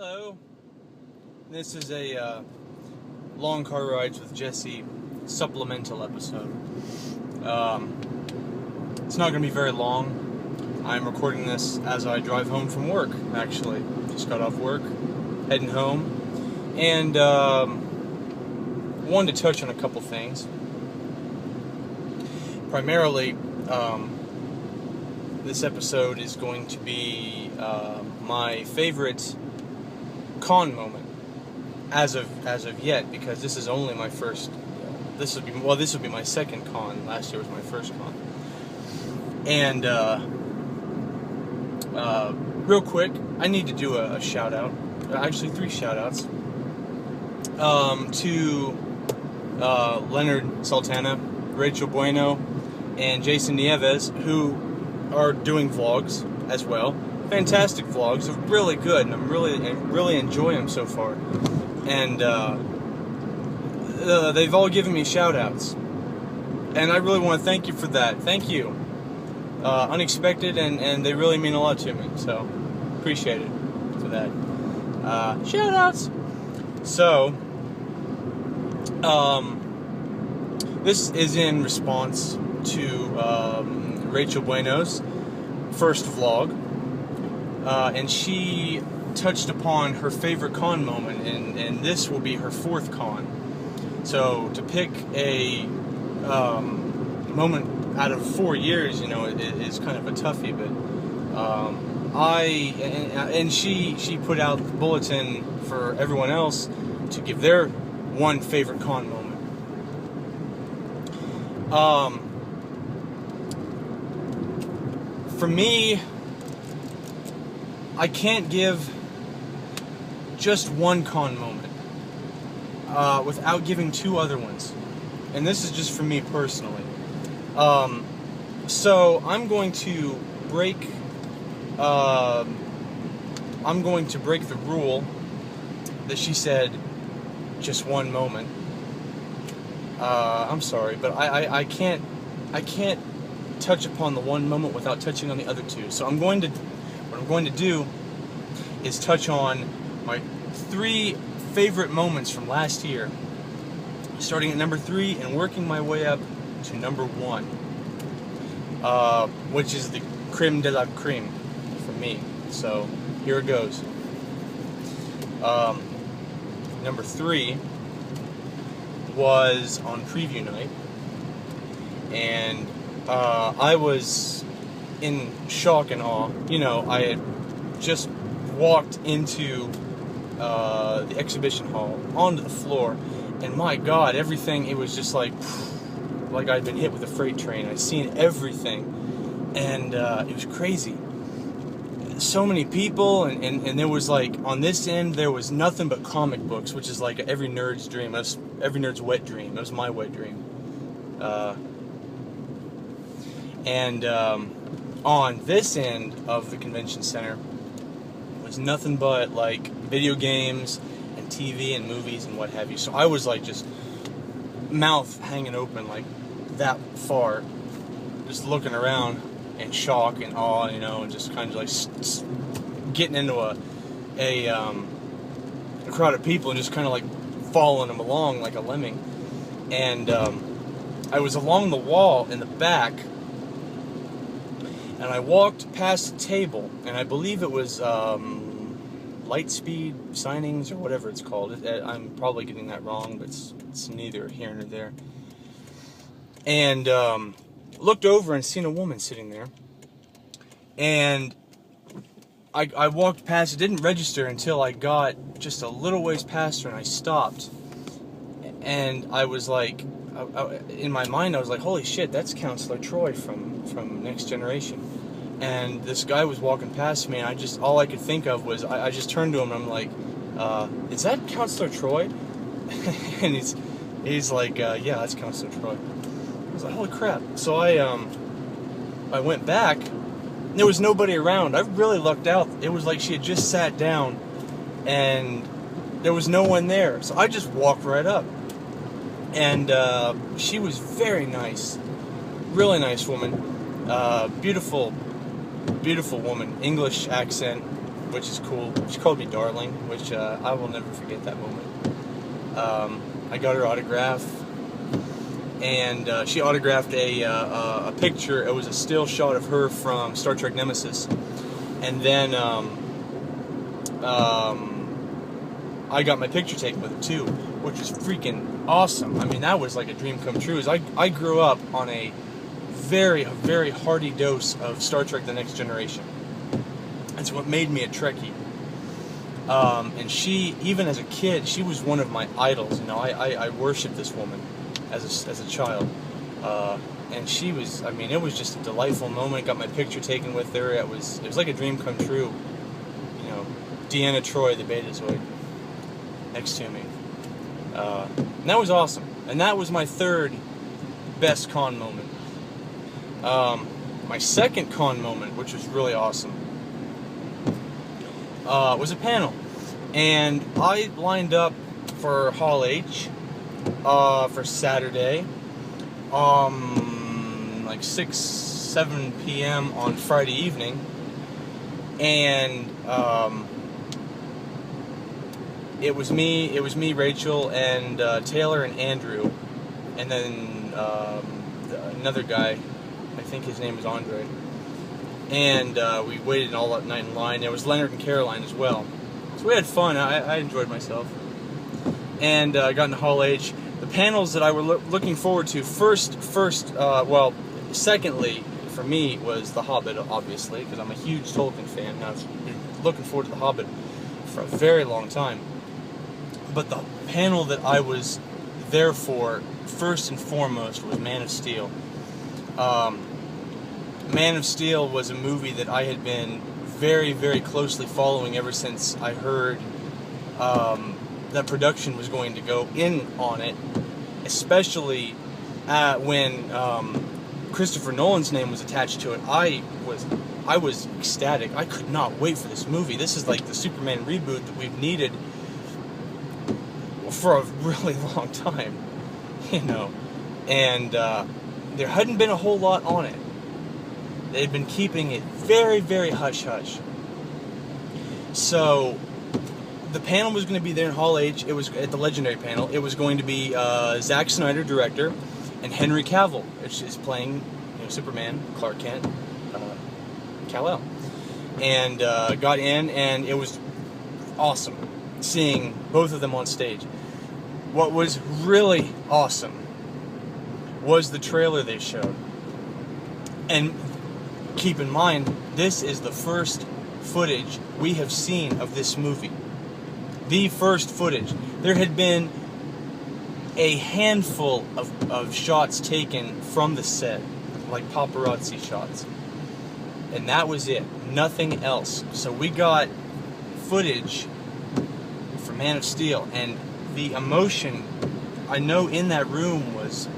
Hello. This is a long car rides with Jesse supplemental episode. It's not going to be very long. I'm recording this as I drive home from work, actually. Just got off work, heading home, and wanted to touch on a couple things. Primarily, this episode is going to be my favorite con moment as of yet, because this is only my first. This would be my second con. Last year was my first con. And real quick, I need to do a shout out. Actually, 3 shout outs to Leonard Sultana, Rachel Bueno, and Jason Nieves, who are doing vlogs as well. Fantastic vlogs. They're really good, and I really enjoy them so far. And they've all given me shout-outs, and I really want to thank you for that. Thank you. Unexpected, and they really mean a lot to me. So appreciate it for that. Shout-outs. So this is in response to Rachel Bueno's first vlog. And she touched upon her favorite con moment, and this will be her 4th con. So to pick a moment out of 4 years, it is kind of a toughie. But she put out the bulletin for everyone else to give their one favorite con moment. For me, I can't give just one con moment without giving 2 other ones, and this is just for me personally. So I'm going to break the rule that she said just one moment. I'm sorry, but I can't touch upon the one moment without touching on the other 2. So what I'm going to do is touch on my 3 favorite moments from last year, starting at number 3 and working my way up to number 1, which is the creme de la creme for me. So here it goes. Number 3 was on preview night, and I was in shock and awe. I had just walked into the exhibition hall, onto the floor, and my God, everything, it was just like I'd been hit with a freight train. I'd seen everything, and it was crazy. So many people, and there was, like, on this end, there was nothing but comic books, which is like every nerd's dream. It was every nerd's wet dream. It was my wet dream. And on this end of the convention center was nothing but, like, video games and TV and movies and what have you. So I was, like, just mouth hanging open, like, that far, just looking around in shock and awe, and just kind of, like, getting into a crowd of people and just kind of, like, following them along like a lemming. And I was along the wall in the back, and I walked past the table, and I believe it was Lightspeed Signings or whatever it's called. I'm probably getting that wrong, but it's neither here nor there. And looked over and seen a woman sitting there, and I walked past. It didn't register until I got just a little ways past her, and I stopped, and I was like, in my mind, I was like, holy shit, that's Counselor Troy from Next Generation. And this guy was walking past me, and all I could think of was, I just turned to him, and I'm like, is that Counselor Troy? And he's like, yeah, that's Counselor Troy. I was like, holy crap. So I went back, and there was nobody around. I really lucked out. It was like she had just sat down, and there was no one there. So I just walked right up. And she was very nice, really nice woman, beautiful woman, English accent, which is cool. She called me darling, which I will never forget that moment. I got her autograph, and she autographed a picture. It was a still shot of her from Star Trek Nemesis, and then I got my picture taken with her too, which was freaking awesome. I mean, that was like a dream come true. I grew up on a very, very hearty dose of Star Trek: The Next Generation. That's what made me a Trekkie. And she, even as a kid, she was one of my idols. You know, I worshipped this woman as a child. And she was, I mean, it was just a delightful moment. Got my picture taken with her. It was like a dream come true. You know, Deanna Troi, the Betazoid, next to me. And that was awesome. And that was my third best con moment. My second con moment, which was really awesome, was a panel. And I lined up for Hall H for Saturday, like 6-7 p.m. on Friday evening. And it was me, Rachel, and Taylor and Andrew, and then another guy, I think his name is Andre. And we waited all that night in line. There was Leonard and Caroline as well. So we had fun. I enjoyed myself. And I got into Hall H. The panels that I were looking forward to secondly, for me, was The Hobbit, obviously, because I'm a huge Tolkien fan. And I was looking forward to The Hobbit for a very long time. But the panel that I was there for, first and foremost, was Man of Steel. Man of Steel was a movie that I had been very, very closely following ever since I heard that production was going to go in on it, especially when Christopher Nolan's name was attached to it. I was ecstatic. I could not wait for this movie. This is like the Superman reboot that we've needed for a really long time, you know. And there hadn't been a whole lot on it. They'd been keeping it very, very hush-hush. So the panel was going to be there in Hall H. It was at the Legendary panel. It was going to be Zack Snyder, director, and Henry Cavill, which is playing, you know, Superman, Clark Kent, Kal-El. And got in, and it was awesome seeing both of them on stage. What was really awesome was the trailer they showed. And keep in mind, this is the first footage we have seen of this movie. The first footage. There had been a handful of shots taken from the set, like paparazzi shots. And that was it. Nothing else. So we got footage for Man of Steel, and the emotion, I know, in that room was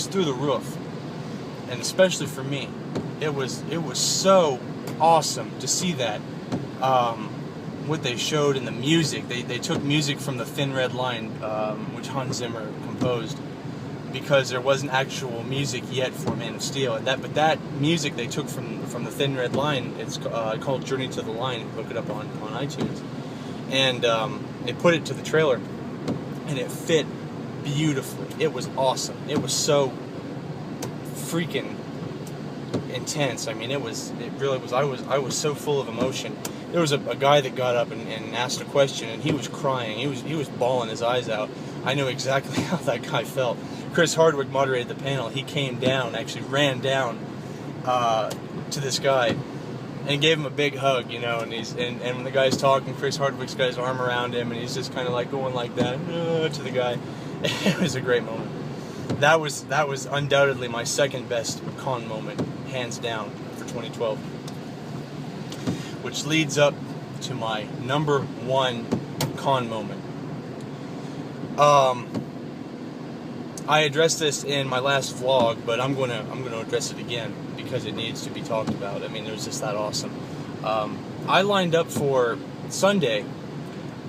through the roof. And especially for me, it was so awesome to see that. What they showed in the music, they took music from the Thin Red Line, which Hans Zimmer composed, because there wasn't actual music yet for Man of Steel. But that music they took from the Thin Red Line. It's called Journey to the Line. Look it up on iTunes, and they put it to the trailer, and it fit beautifully. It was awesome. It was so freaking intense. I mean, it really was. I was so full of emotion. There was a guy that got up and asked a question, and he was crying. He was bawling his eyes out. I knew exactly how that guy felt. Chris Hardwick moderated the panel. He came down, actually ran down to this guy and gave him a big hug, you know. And when the guy's talking, Chris Hardwick's got his arm around him, and he's just kind of like going like that to the guy. It was a great moment. That was undoubtedly my second best con moment, hands down, for 2012. Which leads up to my number one con moment. I addressed this in my last vlog, but I'm gonna address it again because it needs to be talked about. I mean, it was just that awesome. I lined up for Sunday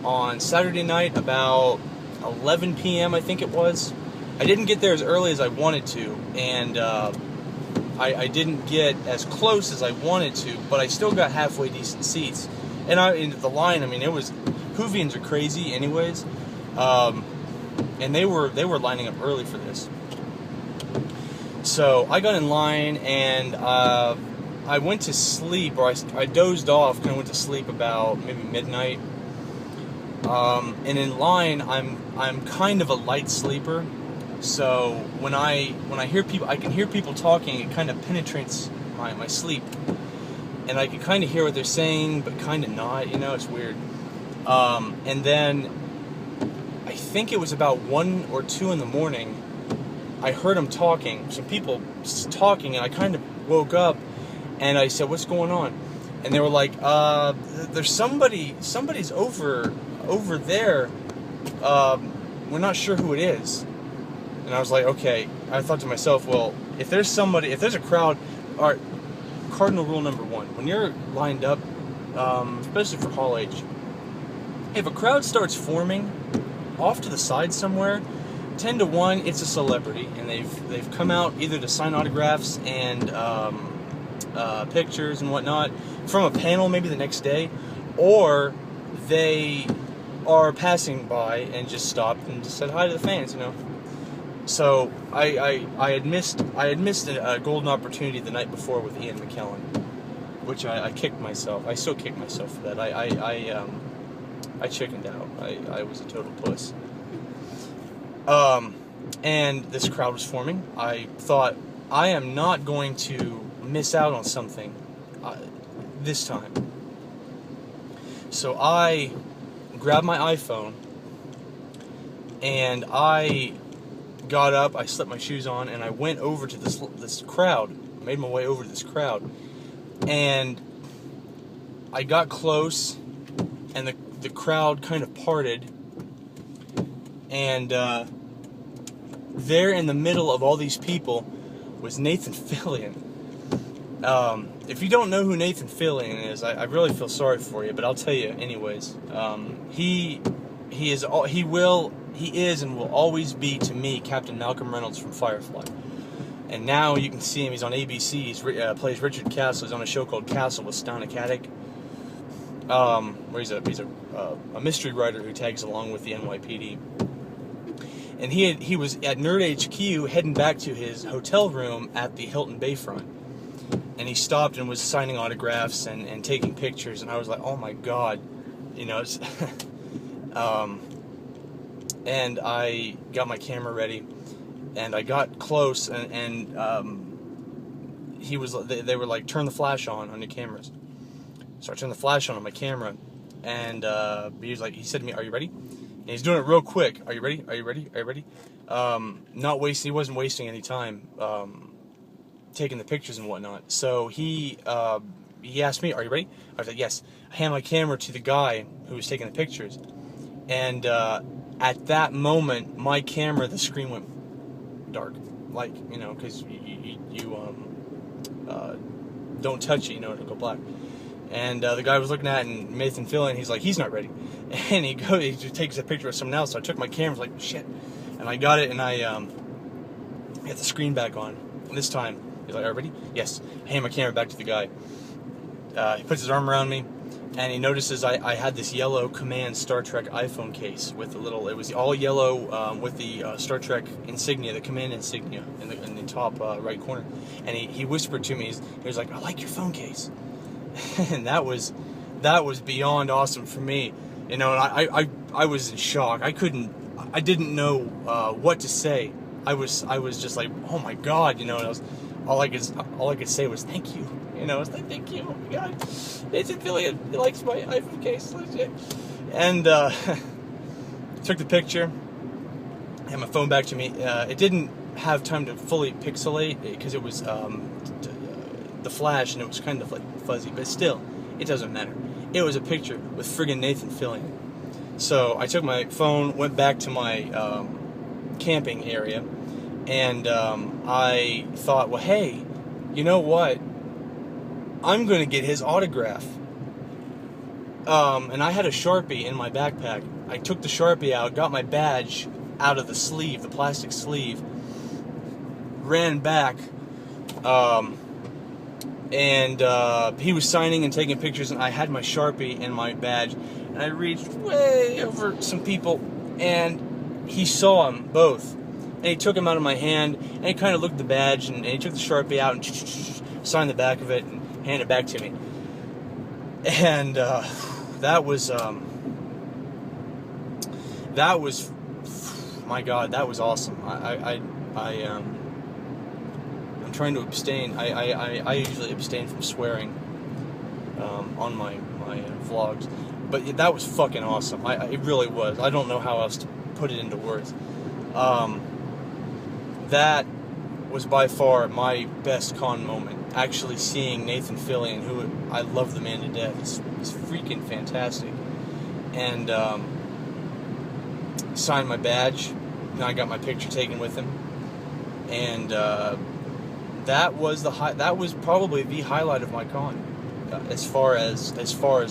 on Saturday night about 11 p.m. I think it was. I didn't get there as early as I wanted to, and I didn't get as close as I wanted to, but I still got halfway decent seats. And into the line, I mean, it was, Whovians are crazy anyways, and they were lining up early for this. So I got in line, and I went to sleep, or I dozed off, kind of went to sleep about maybe midnight. And in line, I'm kind of a light sleeper, so when I hear people, I can hear people talking. It kind of penetrates my sleep, and I can kind of hear what they're saying, but kind of not. You know, it's weird. And then I think it was about 1 or 2 in the morning. I heard them talking, some people talking, and I kind of woke up, and I said, "What's going on?" And they were like, "There's somebody's over there. We're not sure who it is." And I was like, okay. I thought to myself, well, if there's a crowd, all right, cardinal rule number 1, when you're lined up, especially for Hall H, if a crowd starts forming off to the side somewhere, 10 to 1, it's a celebrity, and they've come out either to sign autographs and pictures and whatnot from a panel maybe the next day, or they are passing by and just stopped and just said hi to the fans, you know. So I had missed a golden opportunity the night before with Ian McKellen, which I kicked myself. I still kick myself for that. I chickened out. I was a total puss. And this crowd was forming. I thought, I am not going to miss out on something this time. So I grabbed my iPhone, and I got up, I slipped my shoes on, and I went over to this crowd. I made my way over to this crowd, and I got close, and the crowd kind of parted, and there in the middle of all these people was Nathan Fillion. If you don't know who Nathan Fillion is, I really feel sorry for you, but I'll tell you anyways. He is and will always be, to me, Captain Malcolm Reynolds from Firefly. And now you can see him. He's on ABC. He plays Richard Castle. He's on a show called Castle with Stana Katic, where he's a mystery writer who tags along with the NYPD. And he was at Nerd HQ heading back to his hotel room at the Hilton Bayfront. And he stopped and was signing autographs and taking pictures. And I was like, oh my God. You know, it's and I got my camera ready. And I got close, and they were like, turn the flash on your cameras. So I turned the flash on my camera, and he said to me, are you ready? And he's doing it real quick. Are you ready? Are you ready? Are you ready? He wasn't wasting any time taking the pictures and whatnot. So he asked me, are you ready? I was like, yes. I hand my camera to the guy who was taking the pictures, and at that moment, my camera, the screen went dark, like, you know, because you don't touch it, you know, it'll go black. And the guy was looking at it, and Nathan Fillion, he's like, he's not ready. And he just takes a picture of someone else. So I took my camera, like, shit. And I got it, and I hit the screen back on. And this time, he's like, are you ready? Yes. I hand my camera back to the guy. He puts his arm around me, and he notices I had this yellow Command Star Trek iPhone case with it was all yellow with the Star Trek insignia, the Command insignia in the top right corner. And he whispered to me, he was like, I like your phone case. And that was beyond awesome for me, you know. And I was in shock. I didn't know what to say. I was just like, oh my God, you know. And all I could say was thank you, you know. I was like, thank you, oh my God, Nathan Fillion, he likes my iPhone case, legit. And took the picture, had my phone back to me. It didn't have time to fully pixelate because it was the flash, and it was kind of like fuzzy, but still, it doesn't matter. It was a picture with friggin' Nathan Fillion. So I took my phone, went back to my camping area, and I thought, well, hey, you know what? I'm going to get his autograph. And I had a Sharpie in my backpack. I took the Sharpie out, got my badge out of the sleeve, the plastic sleeve, ran back, And he was signing and taking pictures, and I had my Sharpie and my badge, and I reached way over some people, and he saw them both, and he took them out of my hand, and he kind of looked at the badge, and he took the Sharpie out and signed the back of it and handed it back to me. And that was my God, that was awesome. I'm trying to abstain. I usually abstain from swearing on my vlogs, but that was fucking awesome. It really was. I don't know how else to put it into words. That was by far my best con moment. Actually seeing Nathan Fillion, who I love the man to death. He's freaking fantastic. And signed my badge. And I got my picture taken with him. And that was probably the highlight of my con, as far as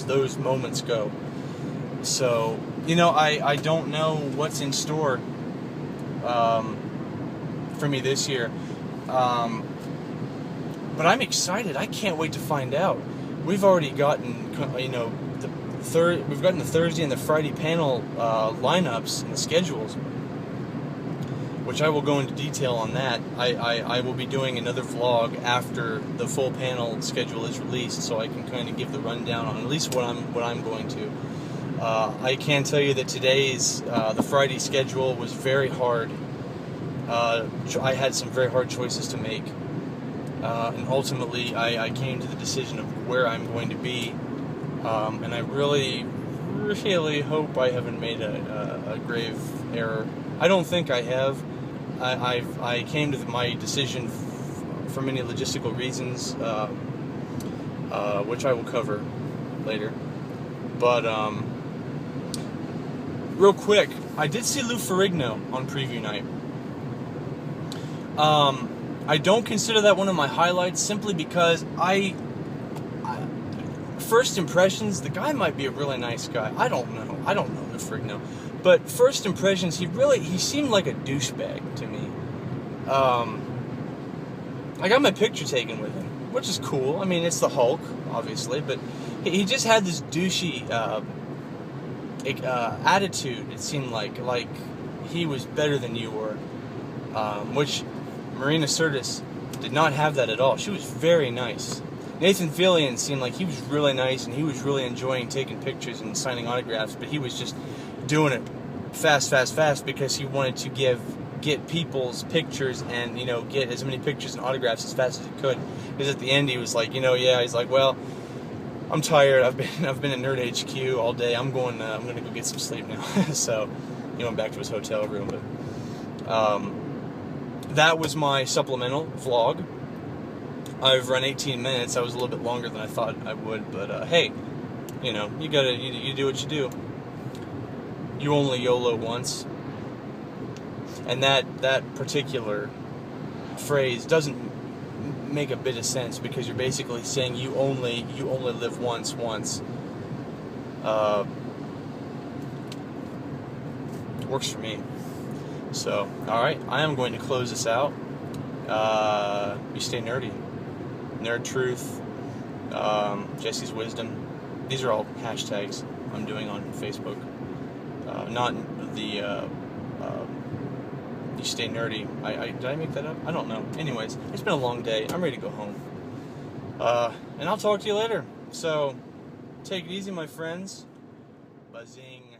those moments go. So, I don't know what's in store for me this year, but I'm excited. I can't wait to find out. We've already gotten we've gotten the Thursday and the Friday panel lineups and the schedules, which I will go into detail on that. I will be doing another vlog after the full panel schedule is released, so I can kind of give the rundown on at least what I'm going to. I can tell you that today's the Friday schedule was very hard. I had some very hard choices to make, and ultimately I came to the decision of where I'm going to be, and I really, really hope I haven't made a grave error. I don't think I have. I came to my decision for many logistical reasons, which I will cover later. But real quick, I did see Lou Ferrigno on preview night. I don't consider that one of my highlights simply because first impressions, the guy might be a really nice guy. I don't know Lou Ferrigno. But first impressions, he seemed like a douchebag to me. I got my picture taken with him, which is cool. I mean, it's the Hulk, obviously, but he just had this douchey attitude. It seemed like he was better than you were, which Marina Sirtis did not have that at all. She was very nice. Nathan Fillion seemed like he was really nice, and he was really enjoying taking pictures and signing autographs, but he was just doing it fast because he wanted to get people's pictures and get as many pictures and autographs as fast as he could. Because at the end he was like, he's like, well, I'm tired. I've been at Nerd HQ all day. I'm gonna go get some sleep now. So he went back to his hotel room. But that was my supplemental vlog. I've run 18 minutes. I was a little bit longer than I thought I would, but hey, you do what you do. You only YOLO once. And that particular phrase doesn't make a bit of sense, because you're basically saying you only live once. Works for me. So, alright, I am going to close this out. You stay nerdy. Nerd Truth, Jesse's Wisdom. These are all hashtags I'm doing on Facebook. Not the you stay nerdy. Did I make that up? I don't know. Anyways, it's been a long day. I'm ready to go home. And I'll talk to you later. So, take it easy, my friends. Buzzing.